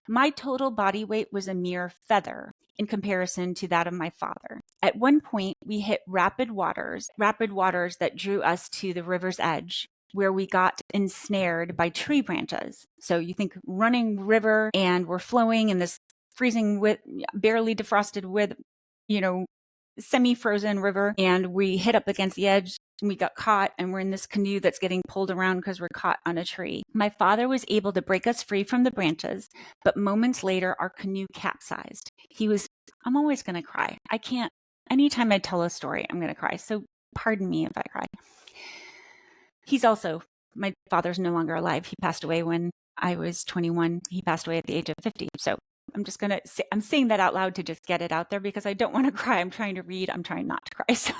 My total body weight was a mere feather in comparison to that of my father. At one point, we hit rapid waters that drew us to the river's edge, where we got ensnared by tree branches. So you think running river, and we're flowing in this freezing with barely defrosted with, semi-frozen river, and we hit up against the edge and we got caught, and we're in this canoe that's getting pulled around because we're caught on a tree. My father was able to break us free from the branches, but moments later our canoe capsized. I'm always going to cry. I can't, anytime I tell a story, I'm going to cry. So pardon me if I cry. My father's no longer alive. He passed away when I was 21. He passed away at the age of 50. So I'm saying that out loud to just get it out there because I don't want to cry. I'm trying to read. I'm trying not to cry. So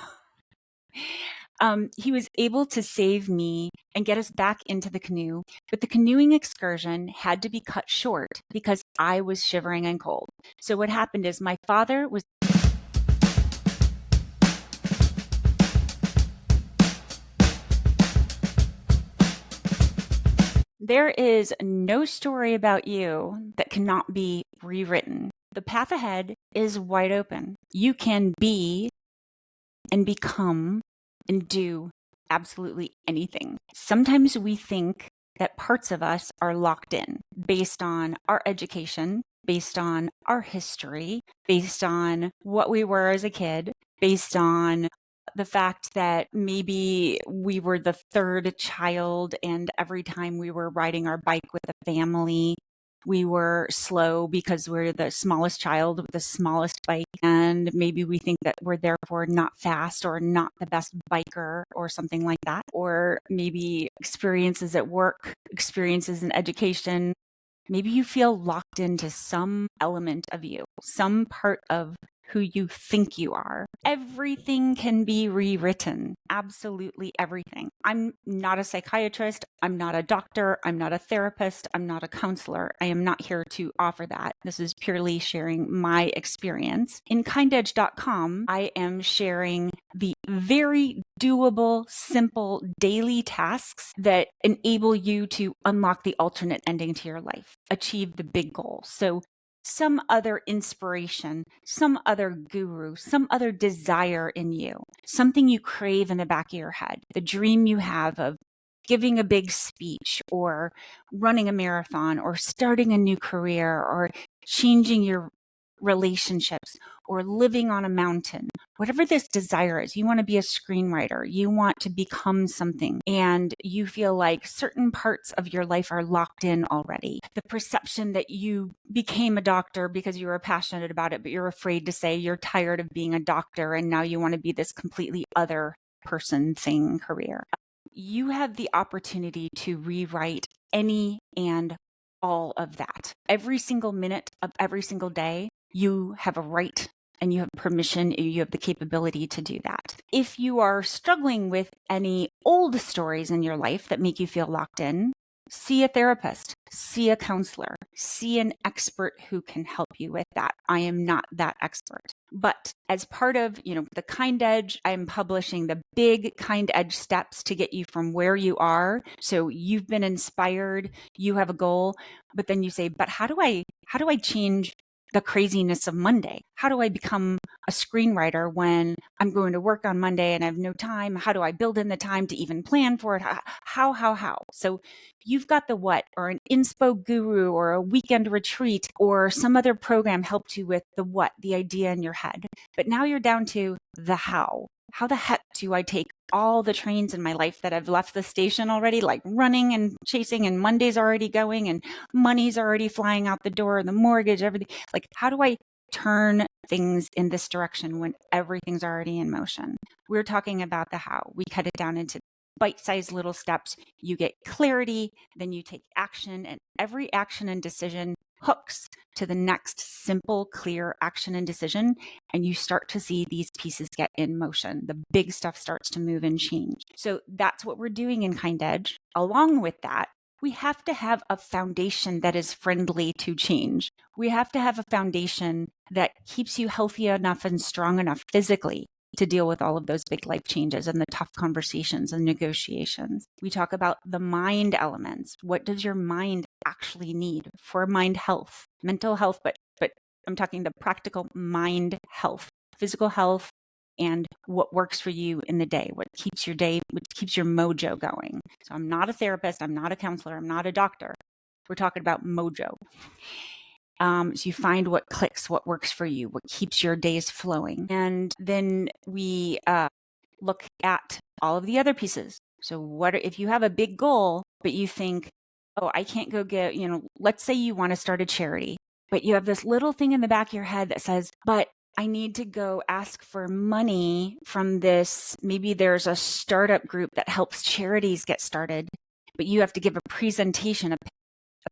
he was able to save me and get us back into the canoe, but the canoeing excursion had to be cut short because I was shivering and cold. So what happened is my father was There is no story about you that cannot be rewritten. The path ahead is wide open. You can be and become and do absolutely anything. Sometimes we think that parts of us are locked in based on our education, based on our history, based on what we were as a kid, based on the fact that maybe we were the third child and every time we were riding our bike with the family, we were slow because we're the smallest child with the smallest bike. And maybe we think that we're therefore not fast or not the best biker or something like that. Or maybe experiences at work, experiences in education. Maybe you feel locked into some element of you, some part of who you think you are. Everything can be rewritten. Absolutely everything. I'm not a psychiatrist. I'm not a doctor. I'm not a therapist. I'm not a counselor. I am not here to offer that. This is purely sharing my experience. In KindEdge.com, I am sharing the very doable, simple daily tasks that enable you to unlock the alternate ending to your life, achieve the big goal. So some other inspiration, some other guru, some other desire in you, something you crave in the back of your head, the dream you have of giving a big speech or running a marathon or starting a new career or changing your relationships or living on a mountain, whatever this desire is. You want to be a screenwriter, you want to become something, and you feel like certain parts of your life are locked in already. The perception that you became a doctor because you were passionate about it, but you're afraid to say you're tired of being a doctor and now you want to be this completely other person, thing, career. You have the opportunity to rewrite any and all of that. Every single minute of every single day, you have a right and you have permission, you have the capability to do that. If you are struggling with any old stories in your life that make you feel locked in, see a therapist, see a counselor, see an expert who can help you with that. I am not that expert. But as part of, the KindEdge, I'm publishing the big KindEdge steps to get you from where you are. So you've been inspired, you have a goal, but then you say, but how do I change the craziness of Monday? How do I become a screenwriter when I'm going to work on Monday and I have no time? How do I build in the time to even plan for it? How? So you've got the what, or an inspo guru or a weekend retreat or some other program helped you with the what, the idea in your head. But now you're down to the how. How the heck do I take all the trains in my life that have left the station already, like running and chasing, and Monday's already going and money's already flying out the door, the mortgage, everything. Like, how do I turn things in this direction when everything's already in motion? We're talking about the how. We cut it down into bite-sized little steps. You get clarity, then you take action, and every action and decision hooks to the next simple, clear action and decision, and you start to see these pieces get in motion. The big stuff starts to move and change. So that's what we're doing in KindEdge. Along with that, we have to have a foundation that is friendly to change. We have to have a foundation that keeps you healthy enough and strong enough physically to deal with all of those big life changes and the tough conversations and negotiations. We talk about the mind elements. What does your mind actually need for mind health, mental health, but I'm talking the practical mind health, physical health, and what works for you in the day, what keeps your mojo going. So I'm not a therapist, I'm not a counselor, I'm not a doctor. We're talking about mojo. So you find what clicks, what works for you, what keeps your days flowing. And then we look at all of the other pieces. So what if you have a big goal, but you think, oh, I can't go get, let's say you want to start a charity, but you have this little thing in the back of your head that says, but I need to go ask for money from this. Maybe there's a startup group that helps charities get started, but you have to give a presentation, a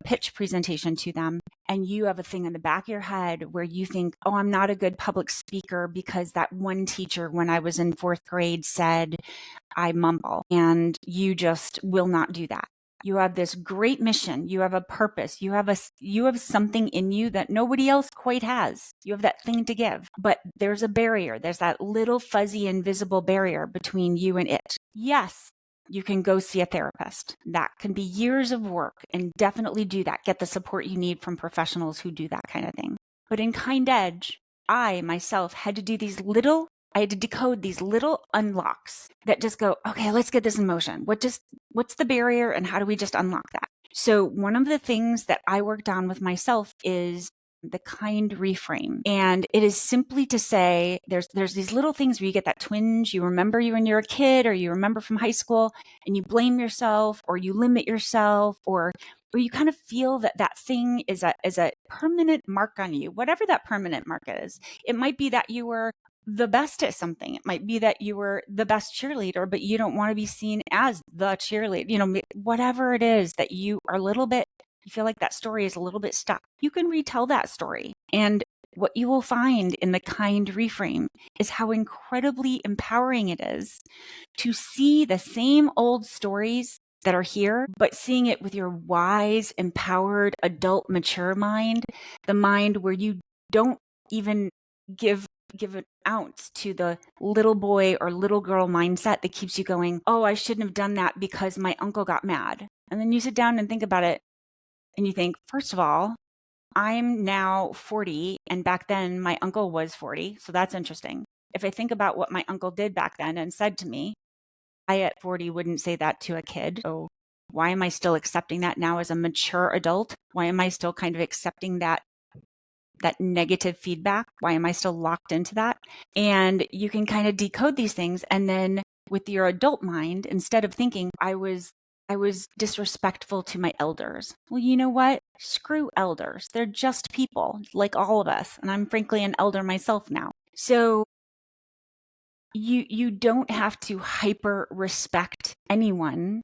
pitch presentation to them, and you have a thing in the back of your head where you think, oh, I'm not a good public speaker because that one teacher when I was in 4th grade said I mumble, and you just will not do that. You have this great mission. You have a purpose. You have something in you that nobody else quite has. You have that thing to give, but there's a barrier. There's that little fuzzy invisible barrier between you and it. Yes, you can go see a therapist. That can be years of work, and definitely do that. Get the support you need from professionals who do that kind of thing. But in KindEdge, I myself had to decode these little unlocks that just go, okay, let's get this in motion. What's the barrier and how do we just unlock that? So one of the things that I worked on with myself is the kind reframe. And it is simply to say, there's these little things where you get that twinge. You remember you when you're a kid, or you remember from high school, and you blame yourself, or you limit yourself, or you kind of feel that thing is a permanent mark on you, whatever that permanent mark is. It might be that you were the best at something. It might be that you were the best cheerleader, but you don't want to be seen as the cheerleader. Whatever it is that you feel like that story is a little bit stuck. You can retell that story. And what you will find in the kind reframe is how incredibly empowering it is to see the same old stories that are here, but seeing it with your wise, empowered, adult, mature mind, the mind where you don't even give an ounce to the little boy or little girl mindset that keeps you going, oh, I shouldn't have done that because my uncle got mad. And then you sit down and think about it, and you think, first of all, I'm now 40, and back then my uncle was 40. So that's interesting. If I think about what my uncle did back then and said to me, I at 40 wouldn't say that to a kid. So why am I still accepting that now as a mature adult? Why am I still kind of accepting that negative feedback? Why am I still locked into that? And you can kind of decode these things. And then with your adult mind, instead of thinking I was disrespectful to my elders. Well, you know what? Screw elders. They're just people like all of us. And I'm frankly an elder myself now. So you don't have to hyper respect anyone.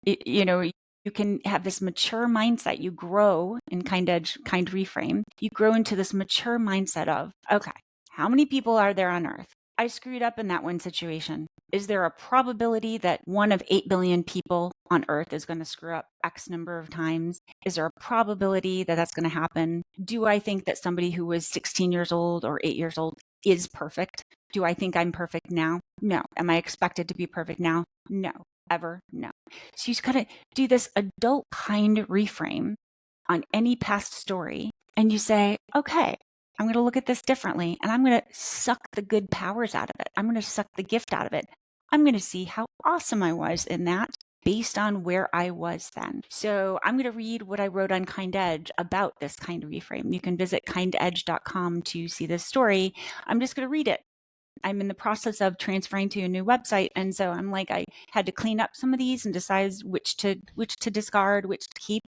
You can have this mature mindset. You grow in KindEdge, Kind Reframe. You grow into this mature mindset of, okay, how many people are there on Earth? I screwed up in that one situation. Is there a probability that one of 8 billion people on Earth is going to screw up X number of times? Is there a probability that that's going to happen? Do I think that somebody who was 16 years old or 8 years old is perfect? Do I think I'm perfect now? No. Am I expected to be perfect now? No. Ever? No. So you just got to do this adult kind reframe on any past story. And you say, okay, I'm going to look at this differently, and I'm going to suck the good powers out of it. I'm going to suck the gift out of it. I'm going to see how awesome I was in that based on where I was then. So I'm going to read what I wrote on KindEdge about this kind of reframe. You can visit kindedge.com to see this story. I'm just going to read it. I'm in the process of transferring to a new website. And so I'm like, I had to clean up some of these and decide which to discard, which to keep.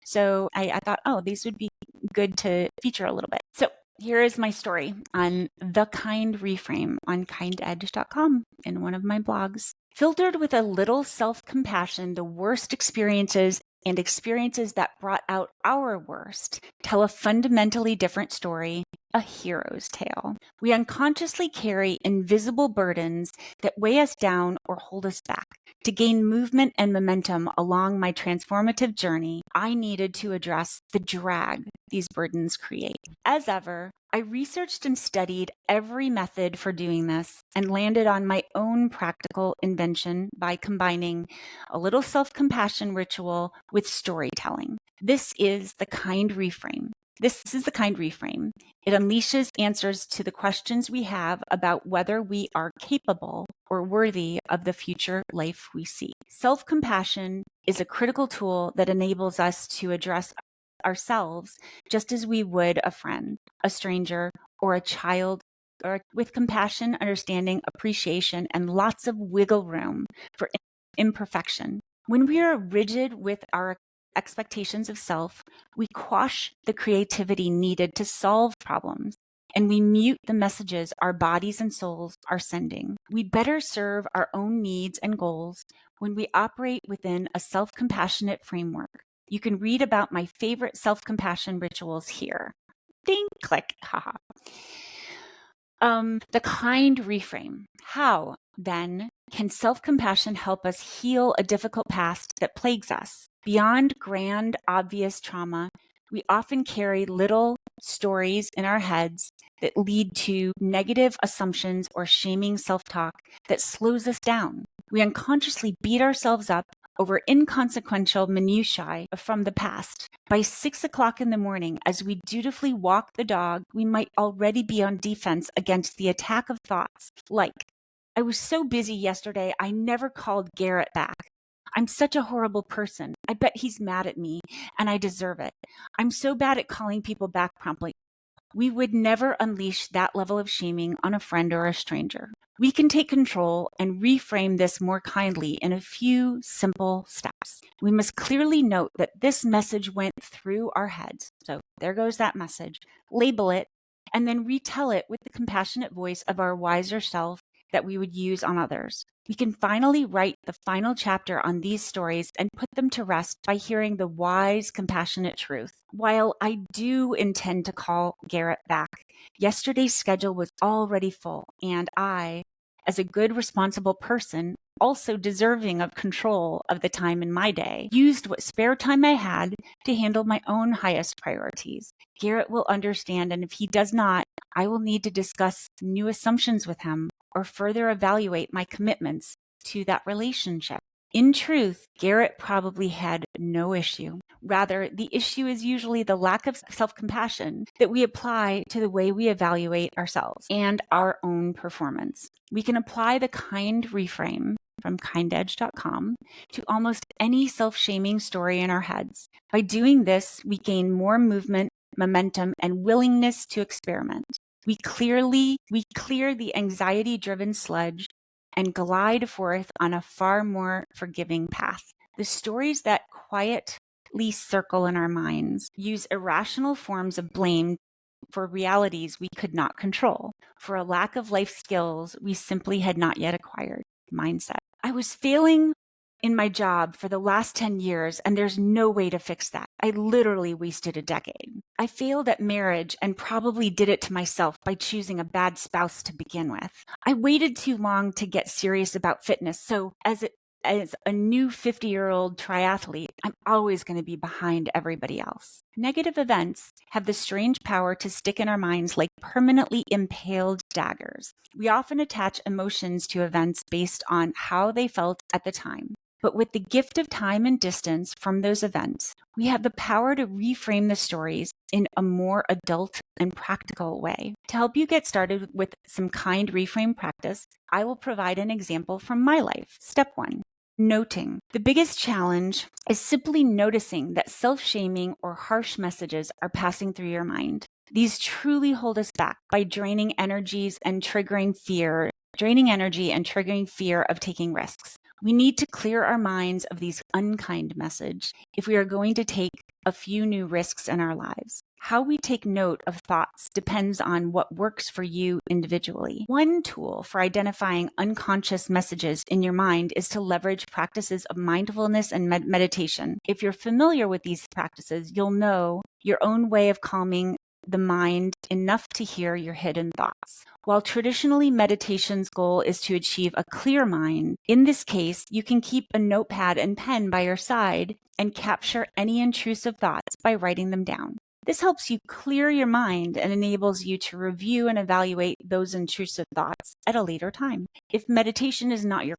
So I thought, oh, these would be good to feature a little bit. So here is my story on the kind reframe on kindedge.com in one of my blogs. Filtered with a little self-compassion, the worst experiences and experiences that brought out our worst tell a fundamentally different story, a hero's tale. We unconsciously carry invisible burdens that weigh us down or hold us back. To gain movement and momentum along my transformative journey, I needed to address the drag these burdens create. As ever, I researched and studied every method for doing this and landed on my own practical invention by combining a little self-compassion ritual with storytelling. This is the kind reframe. This is the kind reframe. It unleashes answers to the questions we have about whether we are capable or worthy of the future life we seek. Self-compassion is a critical tool that enables us to address ourselves just as we would a friend, a stranger, or a child, or with compassion, understanding, appreciation, and lots of wiggle room for imperfection. When we are rigid with our expectations of self, we quash the creativity needed to solve problems, and we mute the messages our bodies and souls are sending. We better serve our own needs and goals when we operate within a self-compassionate framework. You can read about my favorite self-compassion rituals here. Ding, click, haha. The kind reframe. How, then, can self-compassion help us heal a difficult past that plagues us? Beyond grand, obvious trauma, we often carry little stories in our heads that lead to negative assumptions or shaming self-talk that slows us down. We unconsciously beat ourselves up over inconsequential minutiae from the past. By 6 o'clock in the morning, as we dutifully walk the dog, we might already be on defense against the attack of thoughts like, I was so busy yesterday, I never called Garrett back. I'm such a horrible person. I bet he's mad at me, and I deserve it. I'm so bad at calling people back promptly. We would never unleash that level of shaming on a friend or a stranger. We can take control and reframe this more kindly in a few simple steps. We must clearly note that this message went through our heads. So there goes that message. Label it, and then retell it with the compassionate voice of our wiser self that we would use on others. We can finally write the final chapter on these stories and put them to rest by hearing the wise, compassionate truth. While I do intend to call Garrett back, yesterday's schedule was already full, and I, as a good, responsible person, also deserving of control of the time in my day, used what spare time I had to handle my own highest priorities. Garrett will understand, and if he does not, I will need to discuss new assumptions with him or further evaluate my commitments to that relationship. In truth, Garrett probably had no issue. Rather, the issue is usually the lack of self-compassion that we apply to the way we evaluate ourselves and our own performance. We can apply the kind reframe from KindEdge.com to almost any self-shaming story in our heads. By doing this, we gain more movement, momentum, and willingness to experiment. We clear the anxiety-driven sludge and glide forth on a far more forgiving path. The stories that quietly circle in our minds use irrational forms of blame for realities we could not control, for a lack of life skills we simply had not yet acquired. Mindset. I was failing in my job for the last 10 years, and there's no way to fix that. I literally wasted a decade. I failed at marriage and probably did it to myself by choosing a bad spouse to begin with. I waited too long to get serious about fitness, so as a new 50-year-old triathlete, I'm always going to be behind everybody else. Negative events have the strange power to stick in our minds like permanently impaled daggers. We often attach emotions to events based on how they felt at the time. But with the gift of time and distance from those events, we have the power to reframe the stories in a more adult and practical way. To help you get started with some kind reframe practice, I will provide an example from my life. Step 1. Noting. The biggest challenge is simply noticing that self-shaming or harsh messages are passing through your mind. These truly hold us back by draining energy and triggering fear of taking risks. We need to clear our minds of these unkind messages if we are going to take a few new risks in our lives. How we take note of thoughts depends on what works for you individually. One tool for identifying unconscious messages in your mind is to leverage practices of mindfulness and meditation. If you're familiar with these practices, you'll know your own way of calming the mind enough to hear your hidden thoughts. While traditionally meditation's goal is to achieve a clear mind, in this case, you can keep a notepad and pen by your side and capture any intrusive thoughts by writing them down. This helps you clear your mind and enables you to review and evaluate those intrusive thoughts at a later time. If meditation is not your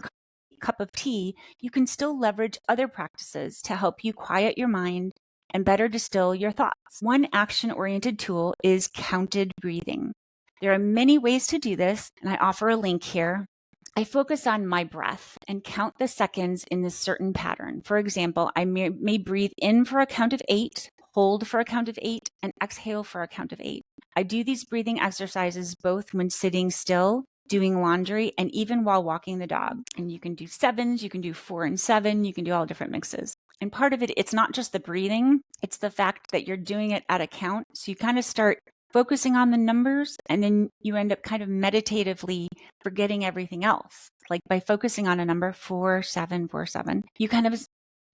cup of tea, you can still leverage other practices to help you quiet your mind and better distill your thoughts. One action-oriented tool is counted breathing. There are many ways to do this, and I offer a link here. I focus on my breath and count the seconds in this certain pattern. For example, I may breathe in for a count of 8, hold for a count of 8, and exhale for a count of 8. I do these breathing exercises both when sitting still, doing laundry, and even while walking the dog. And you can do 7s, you can do 4 and 7, you can do all different mixes. And part of it, it's not just the breathing, it's the fact that you're doing it at a count. So you kind of start focusing on the numbers, and then you end up kind of meditatively forgetting everything else. Like by focusing on a number 4, 7, 4, 7, you kind of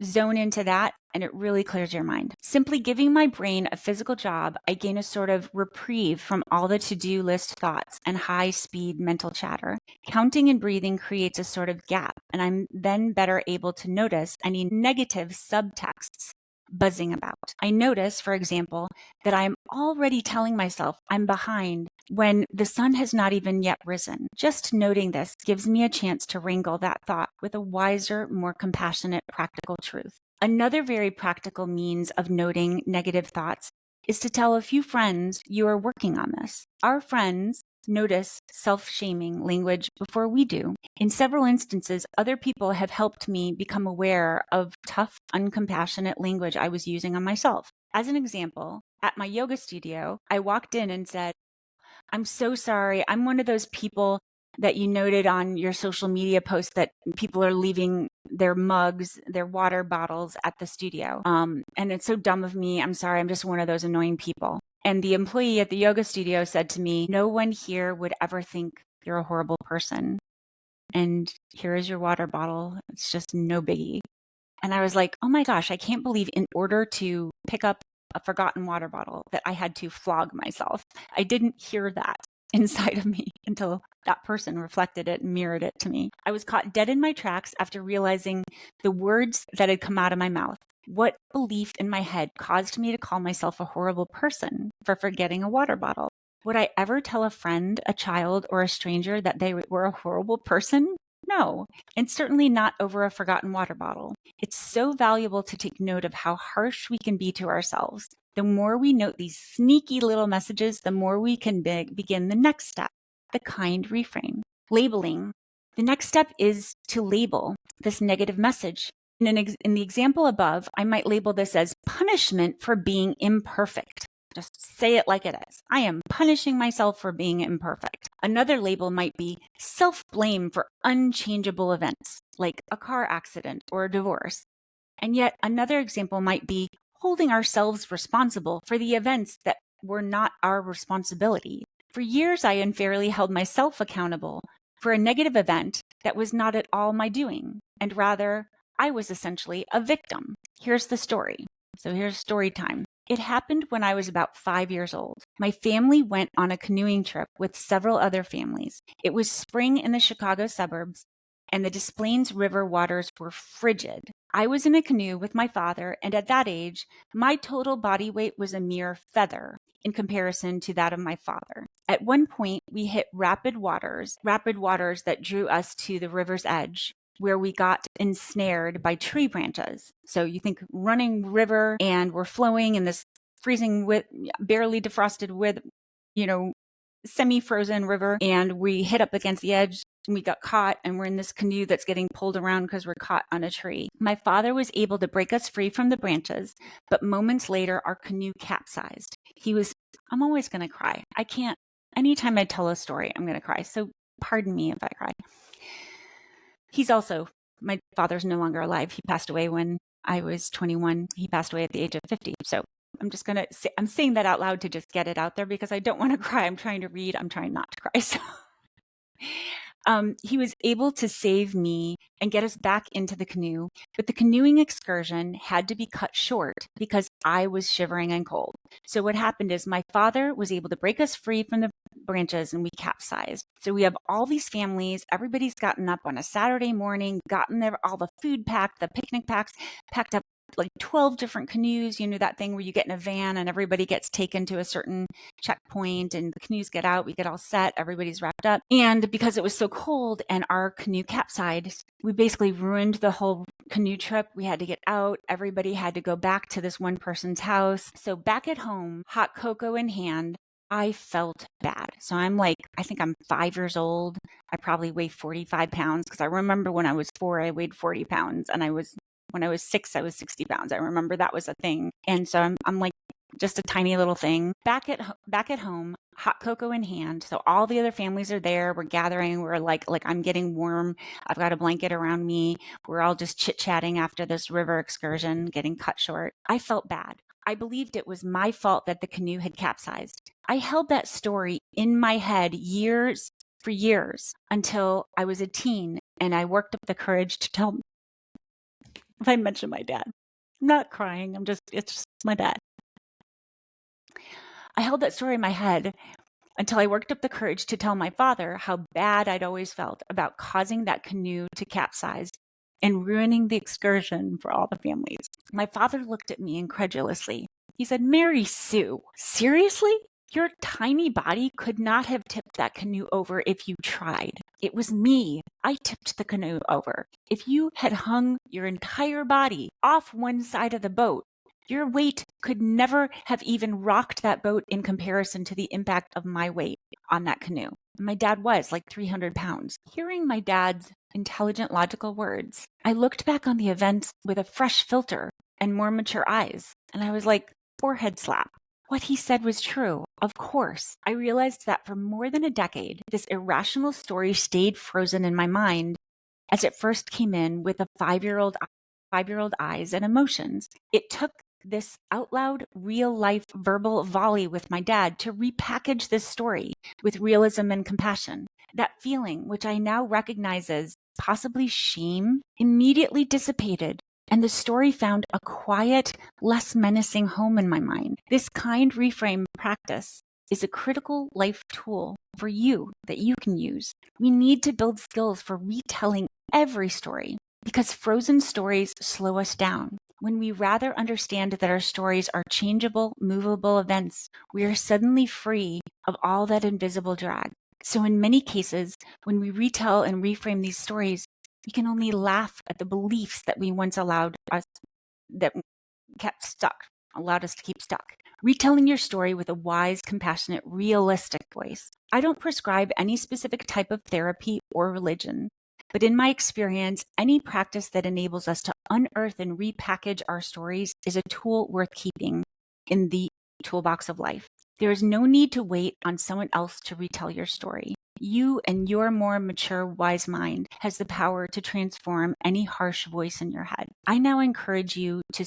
zone into that, and it really clears your mind. Simply giving my brain a physical job, I gain a sort of reprieve from all the to-do list thoughts and high-speed mental chatter. Counting and breathing creates a sort of gap, and I'm then better able to notice any negative subtexts buzzing about. I notice, for example, that I'm already telling myself I'm behind when the sun has not even yet risen. Just noting this gives me a chance to wrangle that thought with a wiser, more compassionate, practical truth. Another very practical means of noting negative thoughts is to tell a few friends you are working on this. Our friends notice self-shaming language before we do. In several instances, other people have helped me become aware of tough, uncompassionate language I was using on myself. As an example, at my yoga studio, I walked in and said, "I'm so sorry. I'm one of those people that you noted on your social media post that people are leaving their mugs, their water bottles at the studio. And it's so dumb of me. I'm sorry. I'm just one of those annoying people." And the employee at the yoga studio said to me, "No one here would ever think you're a horrible person. And here is your water bottle. It's just no biggie." And I was like, oh my gosh, I can't believe in order to pick up a forgotten water bottle that I had to flog myself. I didn't hear that inside of me until that person reflected it and mirrored it to me. I was caught dead in my tracks after realizing the words that had come out of my mouth. What belief in my head caused me to call myself a horrible person for forgetting a water bottle? Would I ever tell a friend, a child, or a stranger that they were a horrible person? No, and certainly not over a forgotten water bottle. It's so valuable to take note of how harsh we can be to ourselves. The more we note these sneaky little messages, the more we can begin the next step, the kind reframe. Labeling. The next step is to label this negative message. In the example above, I might label this as punishment for being imperfect. Just say it like it is. I am punishing myself for being imperfect. Another label might be self-blame for unchangeable events, like a car accident or a divorce. And yet another example might be holding ourselves responsible for the events that were not our responsibility. For years, I unfairly held myself accountable for a negative event that was not at all my doing, and rather, I was essentially a victim. Here's the story. So here's story time. It happened when I was about 5 years old. My family went on a canoeing trip with several other families. It was spring in the Chicago suburbs, and the Des Plaines River waters were frigid. I was in a canoe with my father, and at that age, my total body weight was a mere feather in comparison to that of my father. At one point, we hit rapid waters that drew us to the river's edge, where we got ensnared by tree branches. So you think running river, and we're flowing in this freezing with barely defrosted with, semi-frozen river, and we hit up against the edge and we got caught, and we're in this canoe that's getting pulled around because we're caught on a tree. My father was able to break us free from the branches, but moments later our canoe capsized. I'm always going to cry. I can't, anytime I tell a story, I'm going to cry. So pardon me if I cry. My father's no longer alive. He passed away when I was 21. He passed away at the age of 50. So I'm saying that out loud to just get it out there because I don't want to cry. I'm trying to read. I'm trying not to cry. So he was able to save me and get us back into the canoe, but the canoeing excursion had to be cut short because I was shivering and cold. So what happened is my father was able to break us free from the branches and we capsized. So we have all these families, everybody's gotten up on a Saturday morning, gotten there, all the food packed, the picnic packs packed up. like 12 different canoes. You know, that thing where you get in a van and everybody gets taken to a certain checkpoint and the canoes get out, we get all set, everybody's wrapped up. And because it was so cold and our canoe capsized, we basically ruined the whole canoe trip. We had to get out. Everybody had to go back to this one person's house. So back at home, hot cocoa in hand, I felt bad. So I think I'm 5 years old. I probably weigh 45 pounds because I remember when I was 4, I weighed 40 pounds. And when I was 6, I was 60 pounds. I remember that was a thing. And so I'm like just a tiny little thing. Back at home, hot cocoa in hand. So all the other families are there. We're gathering. We're like I'm getting warm. I've got a blanket around me. We're all just chit-chatting after this river excursion, getting cut short. I felt bad. I believed it was my fault that the canoe had capsized. I held that story in my head for years until I was a teen and I worked up the courage to tell, if I mention my dad. I'm not crying. It's just my dad. I held that story in my head until I worked up the courage to tell my father how bad I'd always felt about causing that canoe to capsize and ruining the excursion for all the families. My father looked at me incredulously. He said, "Mary Sue, seriously? Your tiny body could not have tipped that canoe over if you tried. It was me. I tipped the canoe over. If you had hung your entire body off one side of the boat, your weight could never have even rocked that boat in comparison to the impact of my weight on that canoe." My dad was like 300 pounds. Hearing my dad's intelligent, logical words, I looked back on the events with a fresh filter and more mature eyes. And I was like, forehead slap. What he said was true. Of course. I realized that for more than a decade, this irrational story stayed frozen in my mind as it first came in with a 5-year-old eyes and emotions. It took this out loud, real life verbal volley with my dad to repackage this story with realism and compassion. That feeling, which I now recognize as possibly shame, immediately dissipated, and the story found a quiet, less menacing home in my mind. This kind reframe practice is a critical life tool for you that you can use. We need to build skills for retelling every story because frozen stories slow us down. When we rather understand that our stories are changeable, movable events, we are suddenly free of all that invisible drag. So in many cases, when we retell and reframe these stories, we can only laugh at the beliefs that we once allowed us to keep stuck. Retelling your story with a wise, compassionate, realistic voice. I don't prescribe any specific type of therapy or religion, but in my experience, any practice that enables us to unearth and repackage our stories is a tool worth keeping in the toolbox of life. There is no need to wait on someone else to retell your story. You and your more mature, wise mind has the power to transform any harsh voice in your head. I now encourage you to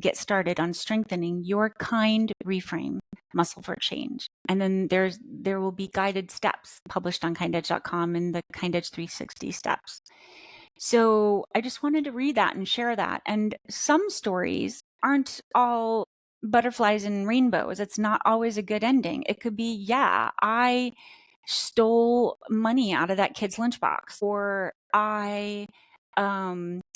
get started on strengthening your kind reframe muscle for change. And then there will be guided steps published on kindedge.com in the KindEdge 360 steps. So I just wanted to read that and share that. And some stories aren't all butterflies and rainbows. It's not always a good ending. It could be, yeah, I stole money out of that kid's lunchbox, or I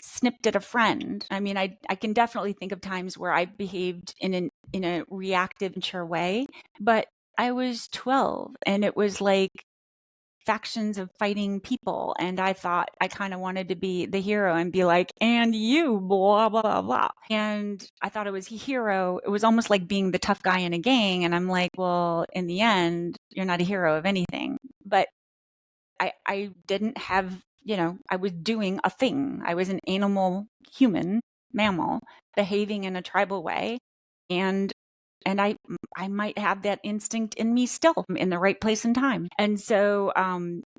snipped at a friend. I mean, I can definitely think of times where I behaved in a reactive, mature way, but I was 12 and it was like factions of fighting people. And I thought I kind of wanted to be the hero and be like, and you, blah, blah, blah. And I thought it was a hero. It was almost like being the tough guy in a gang. And I'm like, well, in the end, you're not a hero of anything. But I didn't have, I was doing a thing. I was an animal, human, mammal, behaving in a tribal way. And I might have that instinct in me still in the right place and time. And so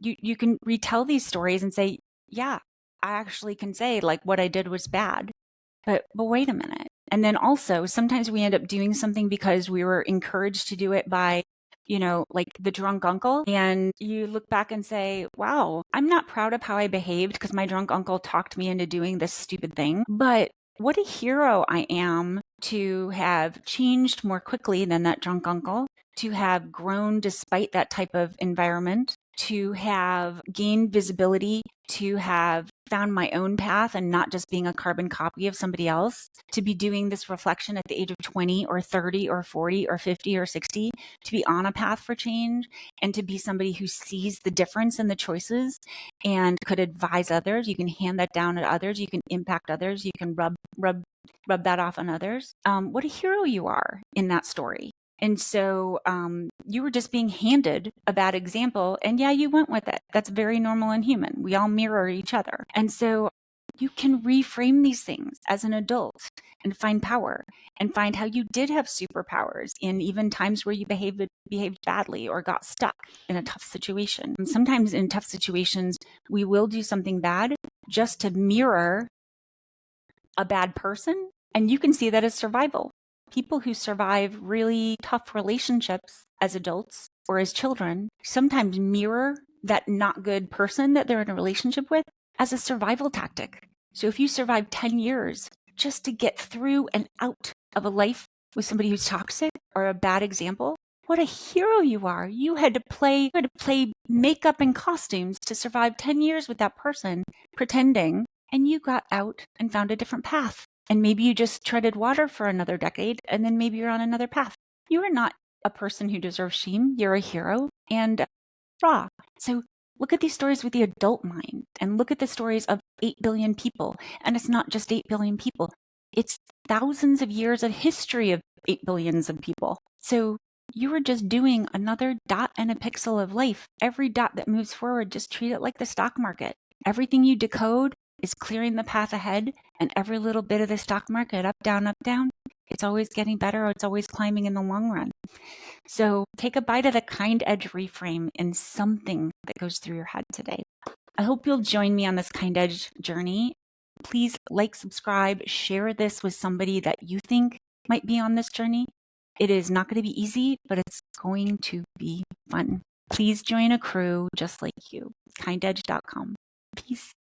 you can retell these stories and say, yeah, I actually can say like what I did was bad. But wait a minute. And then also sometimes we end up doing something because we were encouraged to do it by, like the drunk uncle. And you look back and say, wow, I'm not proud of how I behaved because my drunk uncle talked me into doing this stupid thing. But what a hero I am to have changed more quickly than that drunk uncle, to have grown despite that type of environment, to have gained visibility, to have found my own path and not just being a carbon copy of somebody else, to be doing this reflection at the age of 20 or 30 or 40 or 50 or 60, to be on a path for change, and to be somebody who sees the difference in the choices and could advise others. You can hand that down to others. You can impact others. You can rub that off on others. What a hero you are in that story. And so you were just being handed a bad example, and yeah, you went with it. That's very normal and human. We all mirror each other. And so you can reframe these things as an adult and find power and find how you did have superpowers in even times where you behaved badly or got stuck in a tough situation. And sometimes in tough situations, we will do something bad just to mirror a bad person. And you can see that as survival. People who survive really tough relationships as adults or as children sometimes mirror that not good person that they're in a relationship with as a survival tactic. So if you survive 10 years just to get through and out of a life with somebody who's toxic or a bad example, what a hero you are. You had to play makeup and costumes to survive 10 years with that person, pretending, and you got out and found a different path. And maybe you just treaded water for another decade, and then maybe you're on another path. You are not a person who deserves shame. You're a hero and raw. So look at these stories with the adult mind and look at the stories of 8 billion people. And it's not just 8 billion people. It's thousands of years of history of 8 billions of people. So you are just doing another dot and a pixel of life. Every dot that moves forward, just treat it like the stock market. Everything you decode is clearing the path ahead, and every little bit of the stock market, up, down, it's always getting better, or it's always climbing in the long run. So take a bite of the KindEdge reframe in something that goes through your head today. I hope you'll join me on this KindEdge journey. Please like, subscribe, share this with somebody that you think might be on this journey. It is not going to be easy, but it's going to be fun. Please join a crew just like you. KindEdge.com. Peace.